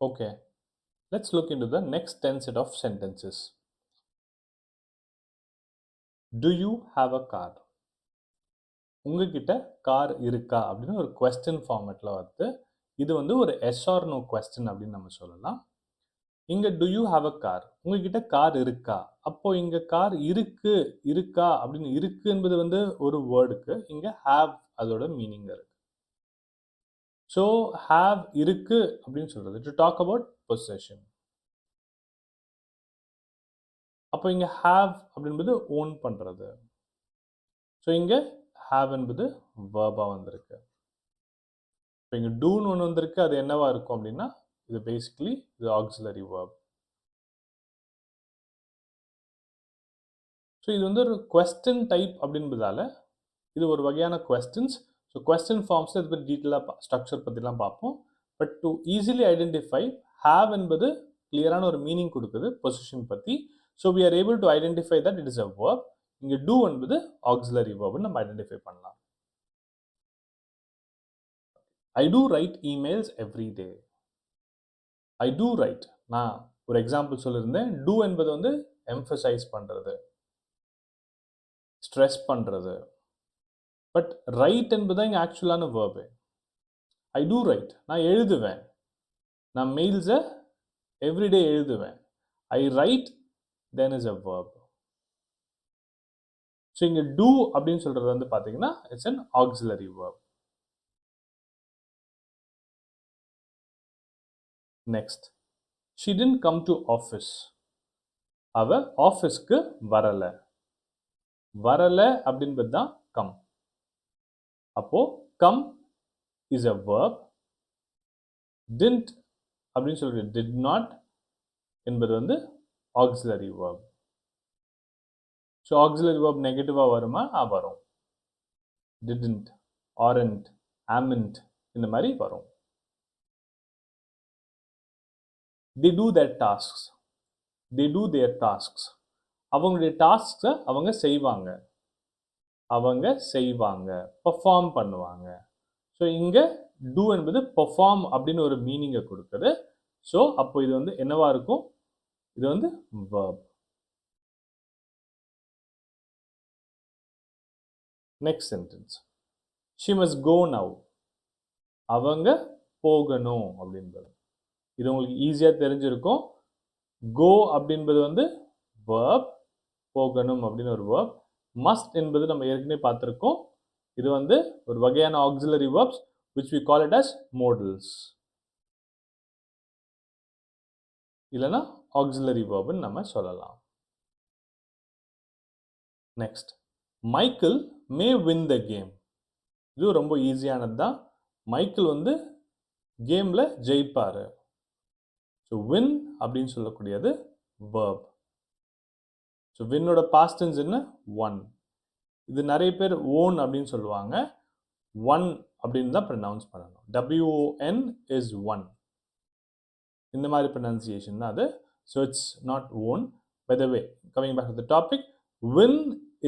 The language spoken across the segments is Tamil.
Okay, let's look into the next 10 set of sentences. Do you have a car? உங்ககிட்ட கார் இருக்கா அப்படின்னு ஒரு கொஸ்டின் ஃபார்மேட்ல வருது. இது வந்து ஒரு எஸ் ஆர் நோ கொஸ்டின் அப்படின்னு நம்ம சொல்லலாம். இங்க to you have a car, உங்ககிட்ட கார் இருக்கா. அப்போ இங்க கார் இருக்கு இருக்கா அப்படின்னு இருக்கு என்பது வந்து ஒரு வேர்டுக்கு, இங்க ஹாவ் அதோட மீனிங் இருக்கு. ஸோ ஹாவ் இருக்கு அப்படின்னு சொல்றது டு டாக் அபவுட் பொசஷன். அப்போ இங்க ஹாவ் அப்படின்றது ஓன் பண்றது. ஸோ இங்க ஹாவ் என்பது வேர்பா வந்திருக்கு. இப்போ இங்க டூன்னு ஒன்று வந்திருக்கு, அது என்னவா இருக்கும் அப்படின்னா இது பேசிக்கலி இது ஆக்சிலரி வேர்ப். ஸோ இது வந்து ஒரு கொஸ்டின் டைப் அப்படின்றதால இது ஒரு வகையான கொஸ்டின்ஸ். ஸோ கொஸ்டின் ஃபார்ம்ஸில் இது பற்றி டீட்டெயிலாக ஸ்ட்ரக்சர் பற்றிலாம் பார்ப்போம். But to easily identify have என்பது கிளியரான ஒரு மீனிங் கொடுக்குது பொசிஷன் பற்றி. So we are able to identify that it is a verb. இங்கே டூ என்பது ஆக்சிலரி வேர்ப்னு நம்ம ஐடென்டிஃபை பண்ணலாம். I do write emails every day. I do write. நான் ஒரு எக்ஸாம்பிள் சொல்லியிருந்தேன். do என்பது வந்து emphasize பண்றது, ஸ்ட்ரெஸ் பண்றது. பட் ரைட் என்பது இங்கே ஆக்சுவலான வேர்பு. ஐ டூ ரைட், நான் எழுதுவேன். நான் மெயில்ஸை எவ்ரிடே எழுதுவேன். I write then is a verb. So இங்கே டூ அப்படின்னு சொல்றது வந்து பார்த்தீங்கன்னா it's an auxiliary verb. Next, she didn't come to office. அவ ஆஃபீஸ்க்கு வரல. வரல அப்படின்றது தான் கம். அப்போ come is a verb. didn't அப்படின்னு சொல்றது did not என்பது வந்து auxiliary verb. So auxiliary verb நெகட்டிவாக வருமா? வரும். didn't, aren't, amn't இந்த மாதிரி வரும். they do their tasks. they do their tasks. அவங்களுடைய டாஸ்க்ஸை அவங்க செய்வாங்க. அவங்க செய்வாங்க, பெர்ஃபார்ம் பண்ணுவாங்க. ஸோ இங்கே டூ என்பது பெர்ஃபார்ம் அப்படின்னு ஒரு மீனிங்கை கொடுக்குது. ஸோ அப்போ இது வந்து என்னவா இருக்கும்? இது வந்து verb. Next sentence, she must go now. அவங்க போகணும் அப்படின்றது இது உங்களுக்கு ஈஸியாக தெரிஞ்சிருக்கும். கோ அப்படின்றது வந்து verb, போகணும் அப்படின்னு ஒரு verb. மஸ்ட் என்பது நம்ம ஏற்கனவே பார்த்துருக்கோம். இது வந்து ஒரு வகையான auxiliary verbs which we call it as modals. இல்லைனா ஆக்சிலரி வேர்ப்னு நம்ம சொல்லலாம். Next, Michael May win the game. இது ரொம்ப ஈஸியானது தான். மைக்கேல் வந்து கேமில் ஜெயிப்பார். ஸோ வின் அப்படின்னு சொல்லக்கூடியது வேர்ப். ஸோ வின்னோட பாஸ்ட் டென்ஸ் என்ன? ஒன். இது நிறைய பேர் ஓன் அப்படின்னு சொல்லுவாங்க. ஒன் அப்படின்னு தான் ப்ரொனவுன்ஸ் பண்ணணும். WON is one. இந்த மாதிரி ப்ரொனன்சியேஷன் தான் அது. So it's not own. By the way, coming back to the topic, win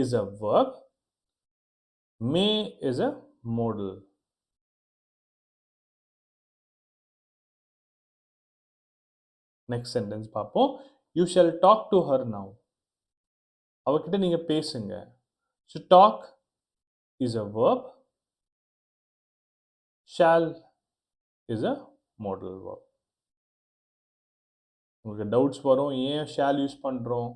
is a verb, may is a modal. Next sentence பார்ப்போம். You shall talk to her now. அவகிட்ட நீங்க பேசுங்க. So talk is a verb, shall is a modal verb. உங்களுக்கு டவுட்ஸ் வரும், ஏன் ஷால் யூஸ் பண்ணுறோம்,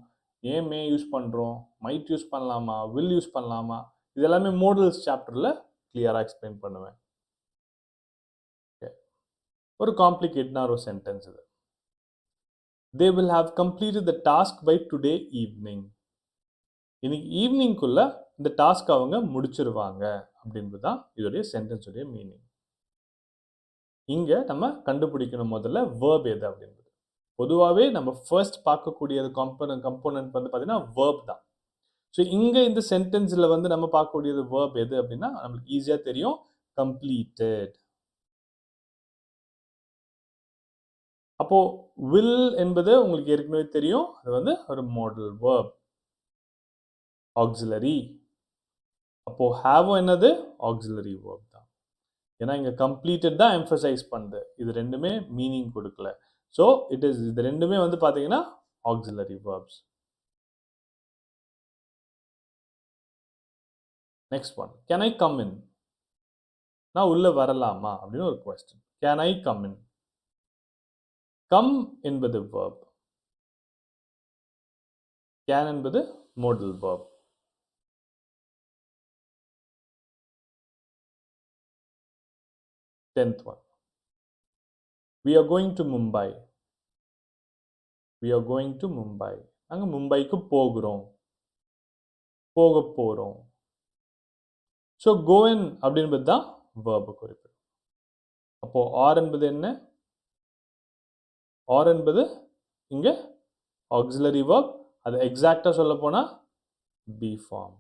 ஏன் மே யூஸ் பண்ணுறோம், மைட் யூஸ் பண்ணலாமா, வில் யூஸ் பண்ணலாமா, இது எல்லாமே மோடல்ஸ் சாப்டரில் கிளியராக எக்ஸ்பிளைன் பண்ணுவேன். ஒரு காம்ப்ளிகேட்னா ஒரு சென்டென்ஸ் இது. They will have completed the task by today evening. இன்னைக்கு ஈவினிங்குள்ள இந்த டாஸ்க் அவங்க முடிச்சிருவாங்க அப்படின்றது தான் இதோடைய சென்டென்ஸுடைய மீனிங். இங்க நம்ம கண்டுபிடிக்கணும் முதல்ல வேர்ப் எது அப்படின்றது. பொதுவாகவே நம்ம ஃபர்ஸ்ட் பார்க்கக்கூடிய கம்போனன்ட் வந்து பார்த்தீங்கன்னா வேர்ப் தான். ஸோ இங்க இந்த சென்டென்ஸில் வந்து நம்ம பார்க்கக்கூடியது வேர்ப் எது அப்படின்னா நம்மளுக்கு ஈஸியாக தெரியும், கம்ப்ளீட்டட். அப்போ வில் என்பது உங்களுக்கு ஏற்கனவே தெரியும், அது வந்து ஒரு மாடல் வேர்ப், ஆக்சிலரி. அப்போ ஹேவ் என்னது? ஆக்சிலரி வேர்ப் தான். ஏன்னா இங்க கம்ப்ளீட்டட் தான் எம்பசைஸ் பண்ணுது. இது ரெண்டுமே மீனிங் கொடுக்கல. ஸோ இது ரெண்டுமே வந்து பார்த்தீங்கன்னா auxiliary verbs. Next one, can I come in? நான் உள்ள வரலாமா அப்படின்னு ஒரு question. Can I come in? Come என்பது verb. Can என்பது modal verb. Tenth one, we are going to Mumbai. We are going to Mumbai. நாங்க மும்பைக்கு போகிறோம், போக போறோம். ஸோ கோயின் அப்படின்றது தான் verb குறிப்பிடும். அப்போ ஆர் என்பது என்ன? ஆர் என்பது இங்க auxiliary verb. அது எக்ஸாக்டா சொல்ல போனா பி ஃபார்ம்.